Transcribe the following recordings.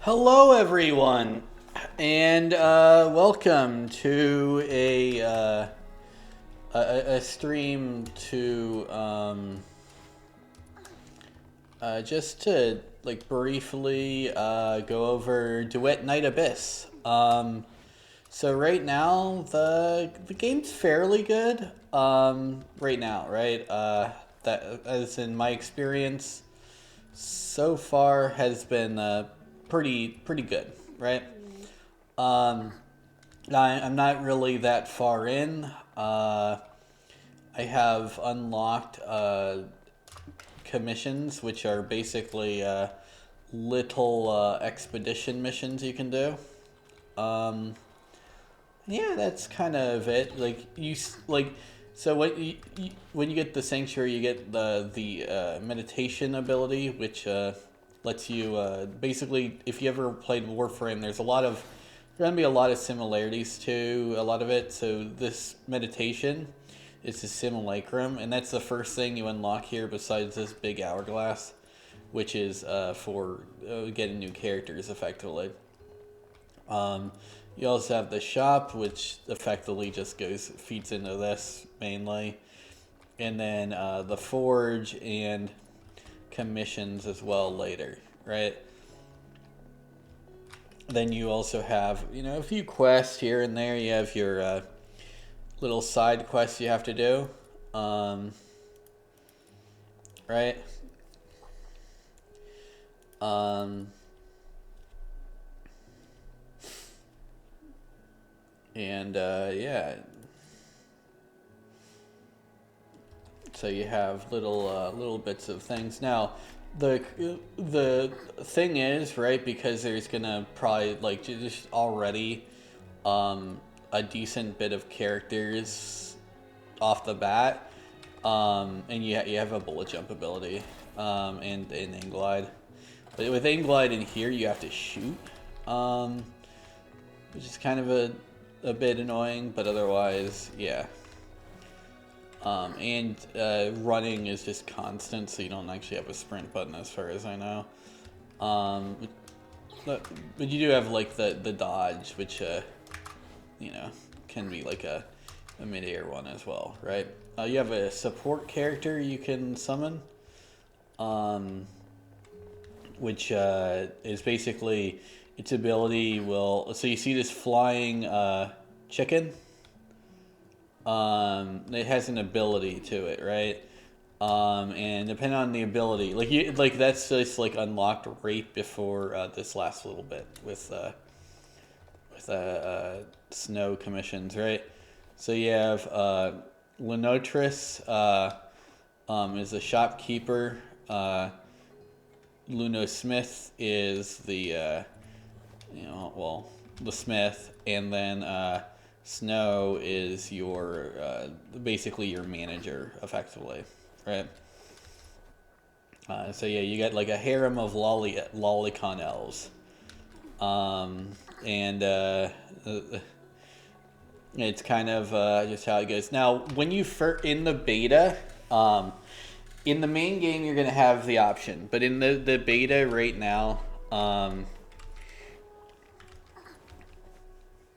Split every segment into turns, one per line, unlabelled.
Hello, everyone, and welcome to a stream to just to briefly go over Duet Night Abyss. So right now the game's fairly good. Right now, right? That as in my experience so far has been pretty good, right? Um, I'm not really that far in. I have unlocked commissions, which are basically little expedition missions you can do. Um, yeah, that's kind of it. So when you get the sanctuary, you get the meditation ability, which lets you basically, if you ever played Warframe, there's gonna be a lot of similarities to a lot of it. So this meditation is a simulacrum, and that's the first thing you unlock here besides this big hourglass, which is for getting new characters effectively. Um, you also have the shop, which effectively just feeds into this mainly, and then the forge and commissions as well later, right? Then you also have a few quests here and there. You have your little side quests you have to do, right? Um, and yeah, so you have little bits of things. Now, the the thing is, right, because there's gonna probably just already a decent bit of characters off the bat, and you have a bullet jump ability, and aim glide. But with aim glide in here, you have to shoot, um, which is kind of a bit annoying, but otherwise, yeah. And running is just constant, so you don't actually have a sprint button as far as I know. Um, but you do have the dodge, which can be like a mid-air one as well, right? You have a support character you can summon, um, which is basically its ability will. So you see this flying chicken. It has an ability to it, right? And depending on the ability, that's just unlocked right before this last little bit with snow commissions, right? So you have Lenotris is the shopkeeper. Luno Smith is the smith, and then Snow is your basically your manager, effectively, right? So yeah, you got like a harem of lolicon elves, and it's kind of just how it goes. Now, when you in the beta, in the main game, you're gonna have the option, but in the beta right now,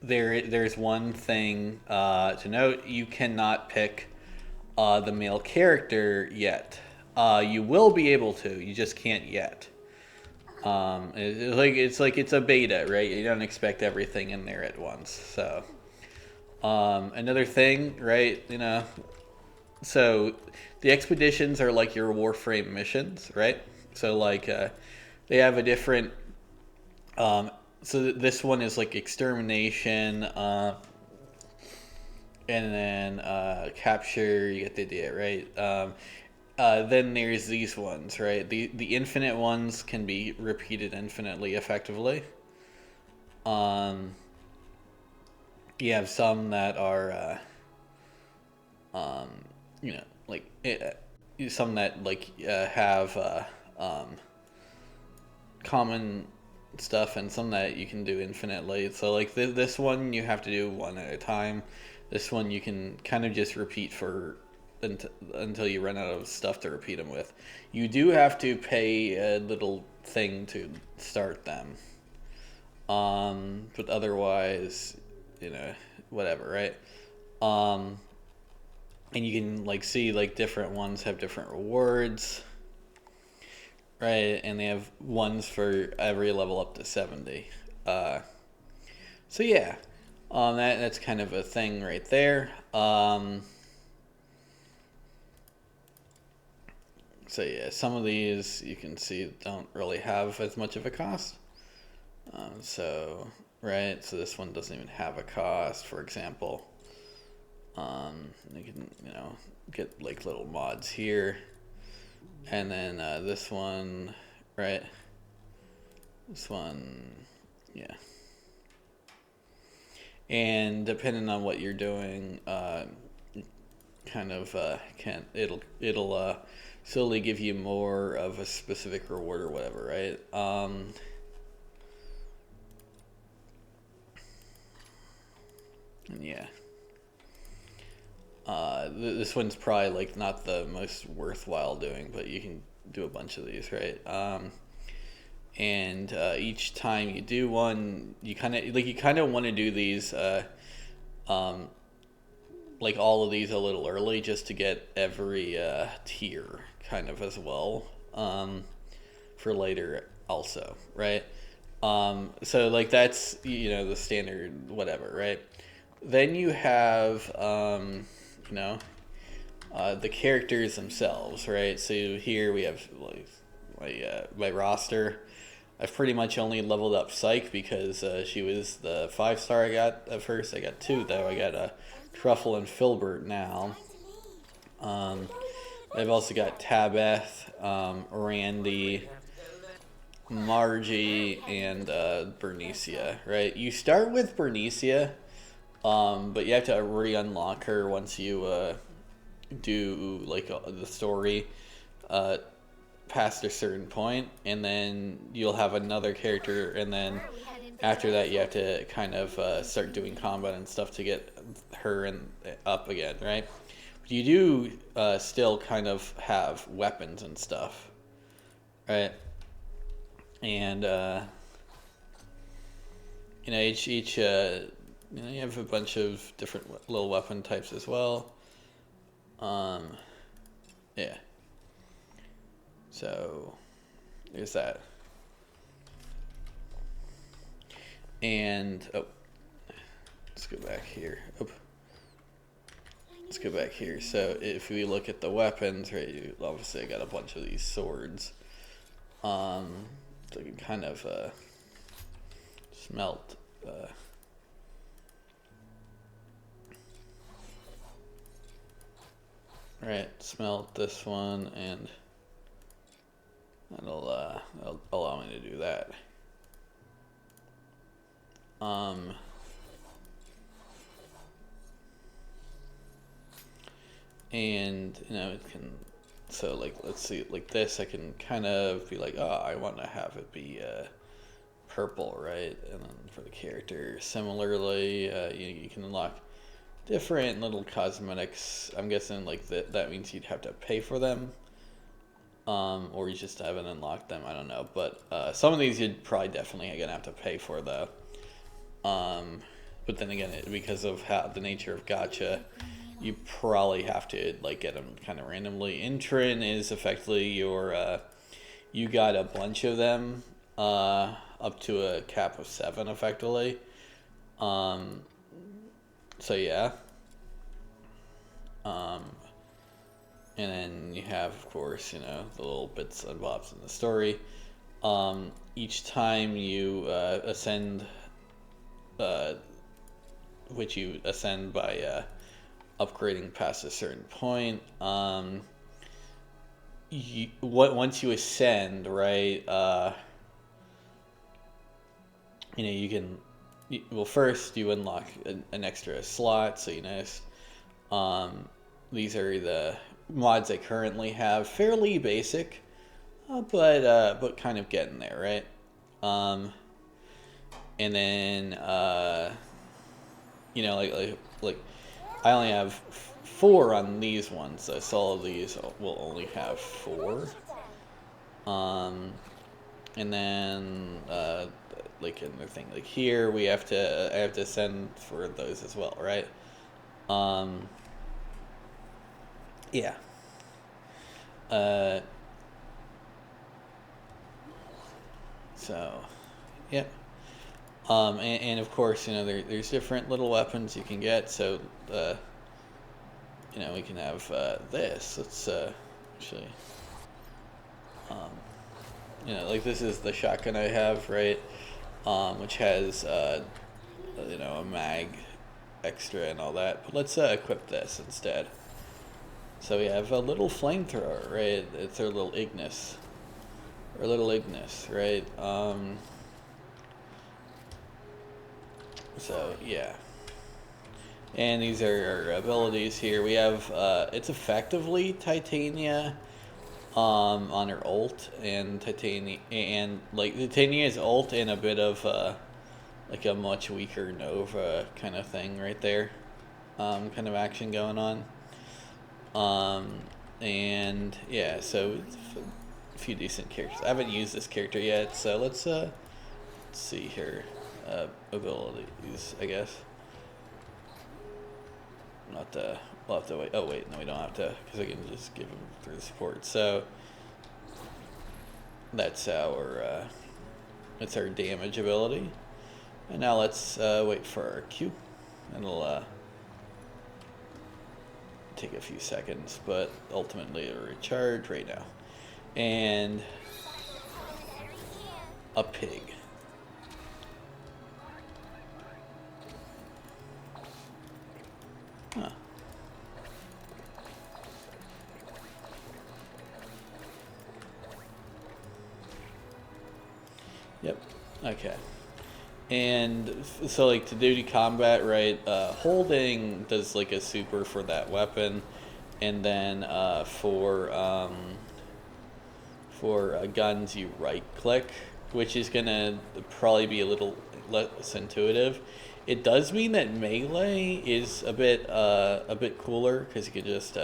there's one thing to note: you cannot pick the male character yet. You will be able to, you just can't yet. It's a beta, right? You don't expect everything in there at once. So another thing, right? So the expeditions are like your Warframe missions, right? So they have a different. So this one is like extermination, and then capture. You get the idea, right? Then there's these ones, right? The infinite ones can be repeated infinitely effectively. Um, you have some that are, um, some that have common stuff, and some that you can do infinitely. So this one you have to do one at a time. This one you can kind of just repeat until you run out of stuff to repeat them with. You do have to pay a little thing to start them. But otherwise, whatever, right? Um, and you can like see like different ones have different rewards, right? And they have ones for every level up to 70. So yeah, that's kind of a thing right there. So yeah, some of these you can see don't really have as much of a cost. So right, so this one doesn't even have a cost, for example. You can get like little mods here, and then this one, right? This one, yeah. And depending on what you're doing, kind of can it'll slowly give you more of a specific reward or whatever, right? And yeah. This one's probably like not the most worthwhile doing, but you can do a bunch of these, right? And each time you do one, you kind of want to do these, like all of these a little early, just to get every tier kind of as well, for later also, right? So like that's the standard whatever, right? Then you have the characters themselves, right? So here we have like my roster. I've pretty much only leveled up Psyche because she was the 5-star I got at first. I got 2 though. I got Truffle and Filbert now. I've also got Tabeth, Randy, Margie, and Bernicia, right? You start with Bernicia, but you have to re-unlock her once you do like the story past a certain point, and then you'll have another character, and then after that you have to kind of start doing combat and stuff to get her up again, right? But you do still kind of have weapons and stuff, right? And each you have a bunch of different little weapon types as well. Yeah. So there's that. And let's go back here. Let's go back here. So if we look at the weapons, right, you obviously got a bunch of these swords. So you can kind of smelt. Right, smelt this one, and that'll allow me to do that. And it can, so like let's see, like this I can kind of be like, oh, I want to have it be purple, right? And then for the character similarly, you can unlock different little cosmetics. I'm guessing like that means you'd have to pay for them, or you just haven't unlocked them, I don't know, but some of these you'd probably definitely gonna have to pay for though. But then again, because of how the nature of gacha, you probably have to like get them kind of randomly. Intrin is effectively your you got a bunch of them up to a cap of 7 effectively. So yeah. And then you have, of course, the little bits and bobs in the story. Each time you ascend, which you ascend by upgrading past a certain point, once you ascend, right, you can, well, first you unlock an extra slot, so these are the mods I currently have, fairly basic, but kind of getting there, right? And then like I only have 4 on these ones, so all of these will only have 4. And then like in the thing. Like here, I have to send for those as well, right? Yeah. So, yep. And of course, there's different little weapons you can get. So, we can have this. Let's actually, like this is the shotgun I have, right? Which has, a mag extra and all that. But let's equip this instead. So we have a little flamethrower, right? It's our little Ignis. Or little Ignis, right? So, yeah. And these are our abilities here. We have, it's effectively Titania on her ult, and Titania, Titania's ult and a bit of, like a much weaker Nova kind of thing right there. Kind of action going on. And yeah, so a few decent characters. I haven't used this character yet, so let's see her abilities, I guess. We'll have to wait. Oh wait, no, we don't have to, because I can just give them through the support. So that's our damage ability. And now let's wait for our Q, and it'll take a few seconds, but ultimately it'll recharge right now. And a pig. Huh. Yep. Okay. And so, like, to do combat, right, holding does, like, a super for that weapon. And then for guns, you right-click, which is going to probably be a little less intuitive. It does mean that melee is a bit cooler, because you can just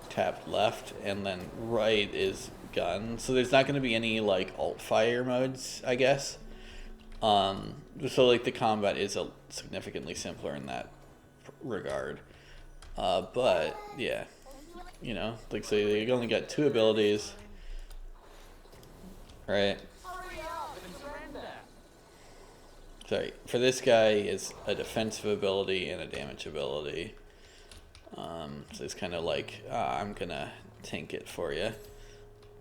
tap left, and then right is gun. So there's not going to be any, like, alt-fire modes, I guess. So like the combat is significantly simpler in that regard. But yeah, like so you only got 2 abilities, right? Sorry, for this guy it's a defensive ability and a damage ability. So it's kind of like I'm gonna tank it for you.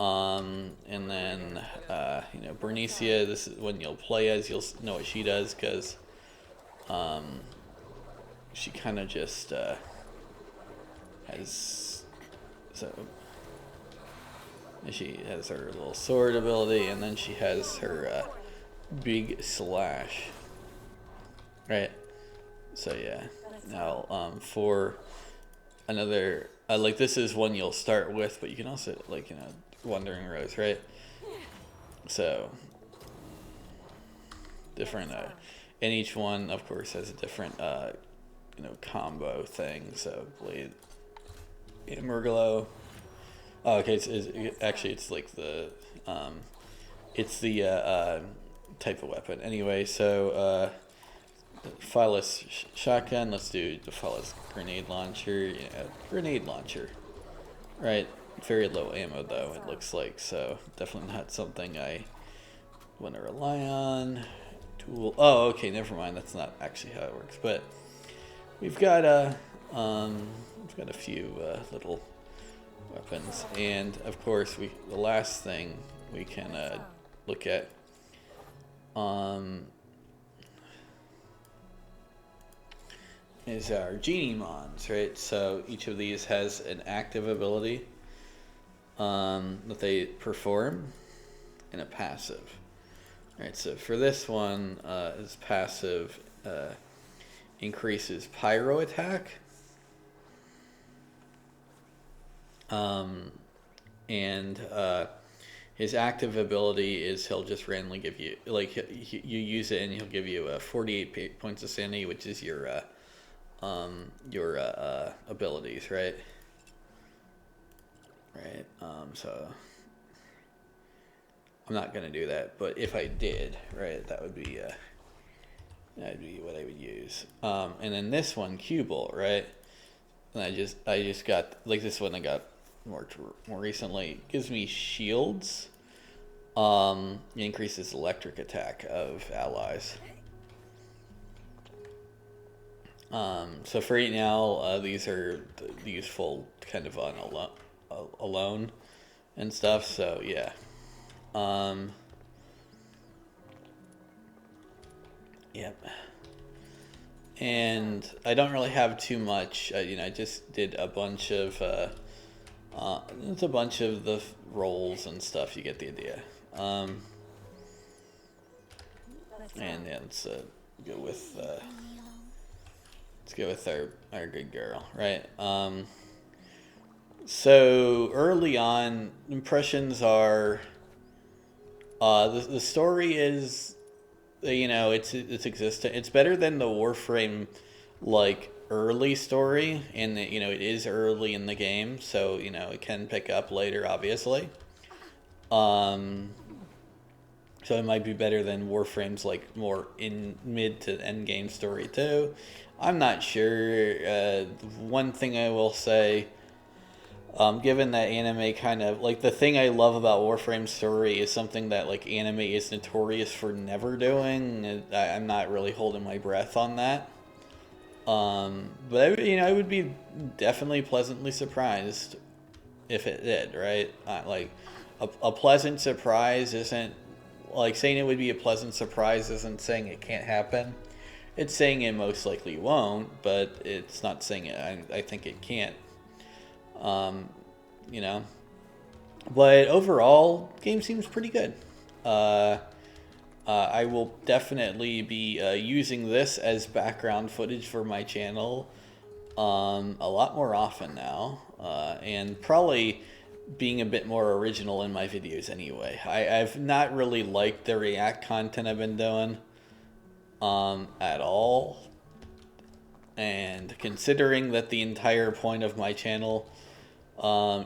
And then, Bernicia, this is when you'll play as, you'll know what she does, because, she kind of just, has, so, she has her little sword ability, and then she has her, big slash, right? So, yeah. Now, for another, like, this is one you'll start with, but you can also, like, Wandering Rose, right? So different, and each one, of course, has a different, combo thing. So Blade, Murglow. Oh, okay. It's like the, type of weapon. Anyway, so Phyllis shotgun. Let's do the Phyllis grenade launcher. Yeah, grenade launcher. Right. Very low ammo though, it looks like, so definitely not something I want to rely on. Tool. Oh, okay, never mind. That's not actually how it works. But we've got a few little weapons, and of course the last thing we can look at is our Genie Mons, right? So each of these has an active ability that they perform, and a passive. Right, so for this one, his passive increases pyro attack, and his active ability is he'll just randomly give you, like, you use it and he'll give you 48 points of sanity, which is your abilities, right? Right. So I'm not gonna do that, but if I did, right, that would be that'd be what I would use. And then this one, Cue Bolt, right? And I just got like this one I got more recently. It gives me shields. It increases electric attack of allies. So for right now, these are useful kind of on alone and stuff. So yeah. Yep. And I don't really have too much. I just did a bunch of it's a bunch of the roles and stuff. You get the idea. And yeah, let's go with our good girl, right? So early on, impressions are the story is, it's existent. It's better than the Warframe like early story, and it is early in the game, so it can pick up later, obviously. So it might be better than Warframe's like more in mid to end game story too. I'm not sure. One thing I will say, given that anime kind of like the thing I love about Warframe's story is something that like anime is notorious for never doing. I'm not really holding my breath on that. But I would be definitely pleasantly surprised if it did, right? Like a pleasant surprise isn't like saying it would be a pleasant surprise isn't saying it can't happen. It's saying it most likely won't, but it's not saying it. I think it can't. You know, but overall, game seems pretty good. I will definitely be using this as background footage for my channel a lot more often now, and probably being a bit more original in my videos anyway. I've not really liked the React content I've been doing at all, and considering that the entire point of my channel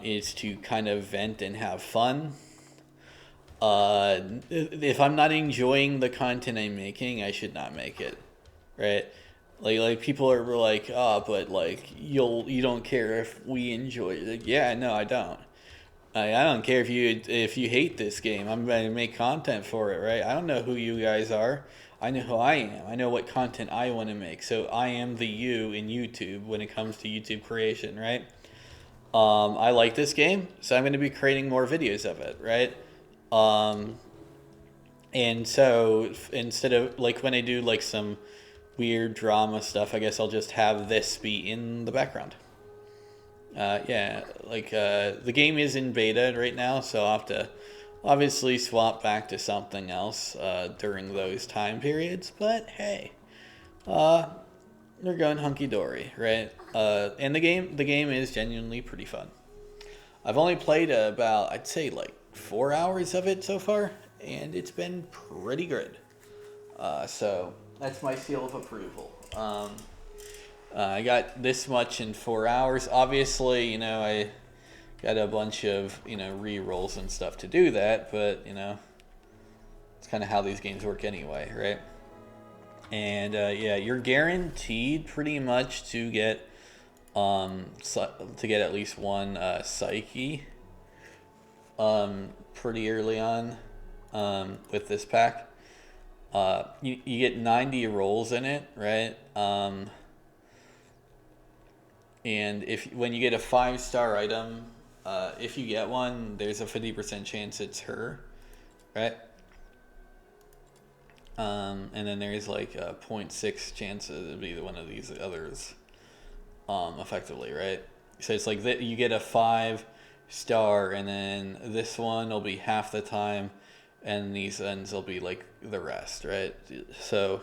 is to kind of vent and have fun. If I'm not enjoying the content I'm making, I should not make it, right? Like people are like, oh, but like you don't care if we enjoy it. Like, yeah, no, I don't. I don't care if you hate this game. I'm going to make content for it, right? I don't know who you guys are. I know who I am. I know what content I want to make. So I am the you in YouTube when it comes to YouTube creation, right? I like this game, so I'm going to be creating more videos of it, right? And so instead of like when I do like some weird drama stuff, I guess I'll just have this be in the background. Yeah, like the game is in beta right now, so I'll have to obviously swap back to something else during those time periods. But hey, they're going hunky dory, right? And the game is genuinely pretty fun. I've only played about, I'd say, like 4 hours of it so far, and it's been pretty good. So that's my seal of approval. I got this much in 4 hours. Obviously, I got a bunch of, re-rolls and stuff to do that, but, it's kind of how these games work anyway, right? And, yeah, you're guaranteed pretty much to get at least one psyche pretty early on with this pack. You get 90 rolls in it, right? And when you get a 5-star item, if you get one, there's a 50% chance it's her, right? And then there's like a 0.6 chance it'll be one of these others, effectively, right? So it's like that you get a 5-star, and then this one will be half the time, and these ends will be like the rest, right? So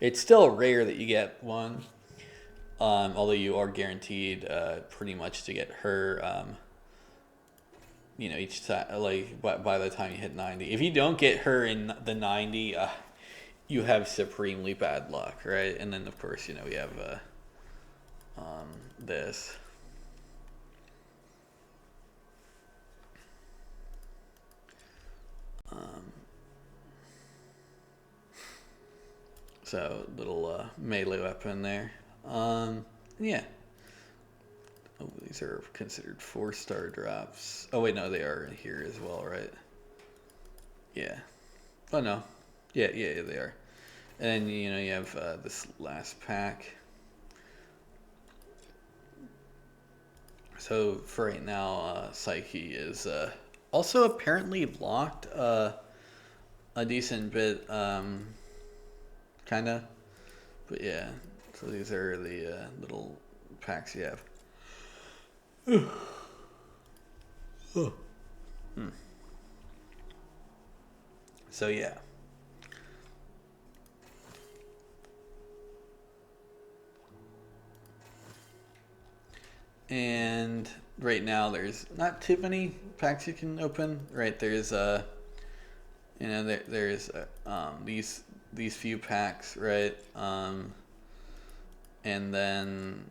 it's still rare that you get one. Although you are guaranteed pretty much to get her, each time, like by the time you hit 90. If you don't get her in the 90, you have supremely bad luck, right? And then of course, we have this. So little melee weapon there. Yeah. Oh, these are considered 4-star drops. Oh wait, no, they are in here as well, right? Yeah. Oh no. Yeah, they are. And then you have this last pack. So for right now, Psyche is also apparently locked a decent bit, kind of. But yeah, so these are the little packs you have. So yeah. And right now there's not too many packs you can open. Right, there's there's these few packs, right? And then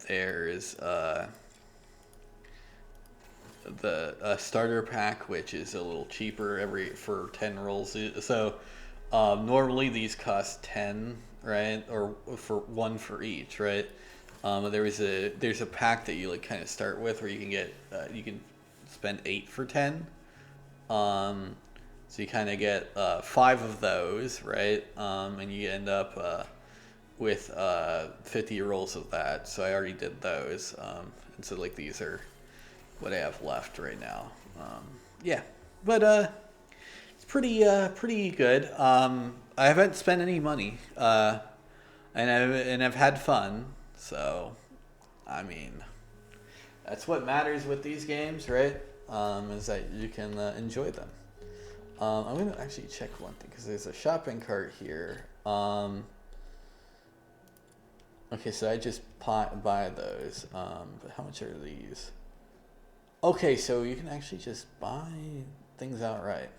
there's the starter pack, which is a little cheaper for 10 rolls. So normally these cost 10, right? Or for one for each, right? There's a pack that you like kind of start with where you can get you can spend 8 for 10. So you kind of get 5 of those, right? And you end up with 50 rolls of that. So I already did those, and so like these are what I have left right now. Yeah, but it's pretty good. I haven't spent any money, and I've had fun. So, I mean, that's what matters with these games, right? Is that you can enjoy them. I'm gonna actually check one thing because there's a shopping cart here. Okay, so I just buy those. But how much are these? Okay, so you can actually just buy things outright.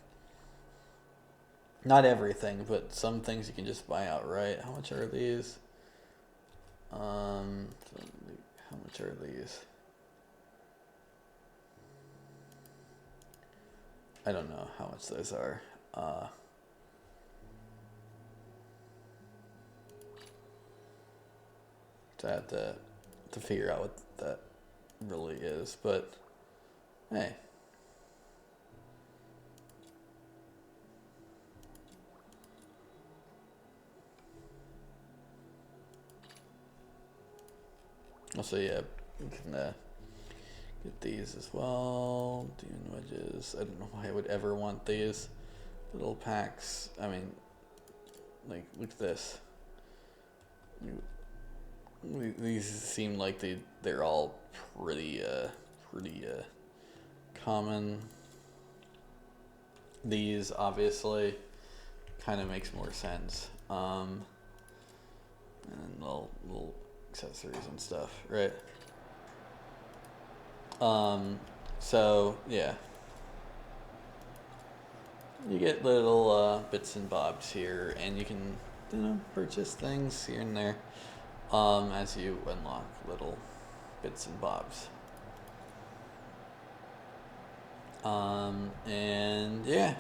Not everything, but some things you can just buy outright. How much are these? How much are these? I don't know how much those are. So I have to figure out what that really is, but hey. Also, yeah, you can get these as well. Demon wedges. I don't know why I would ever want these little packs. I mean, like, look at this. These seem like they're all pretty common. These obviously kind of makes more sense. And little accessories and stuff, right? So yeah, you get little bits and bobs here, and you can purchase things here and there as you unlock little bits and bobs. And yeah,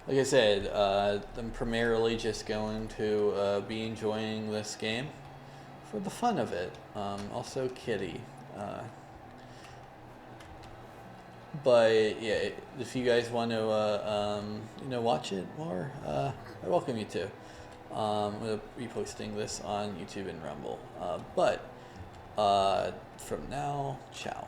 like I said, I'm primarily just going to be enjoying this game for the fun of it. Also Kitty. But yeah, if you guys want to watch it more, I welcome you to. I'm gonna be posting this on YouTube and Rumble. But from now, ciao.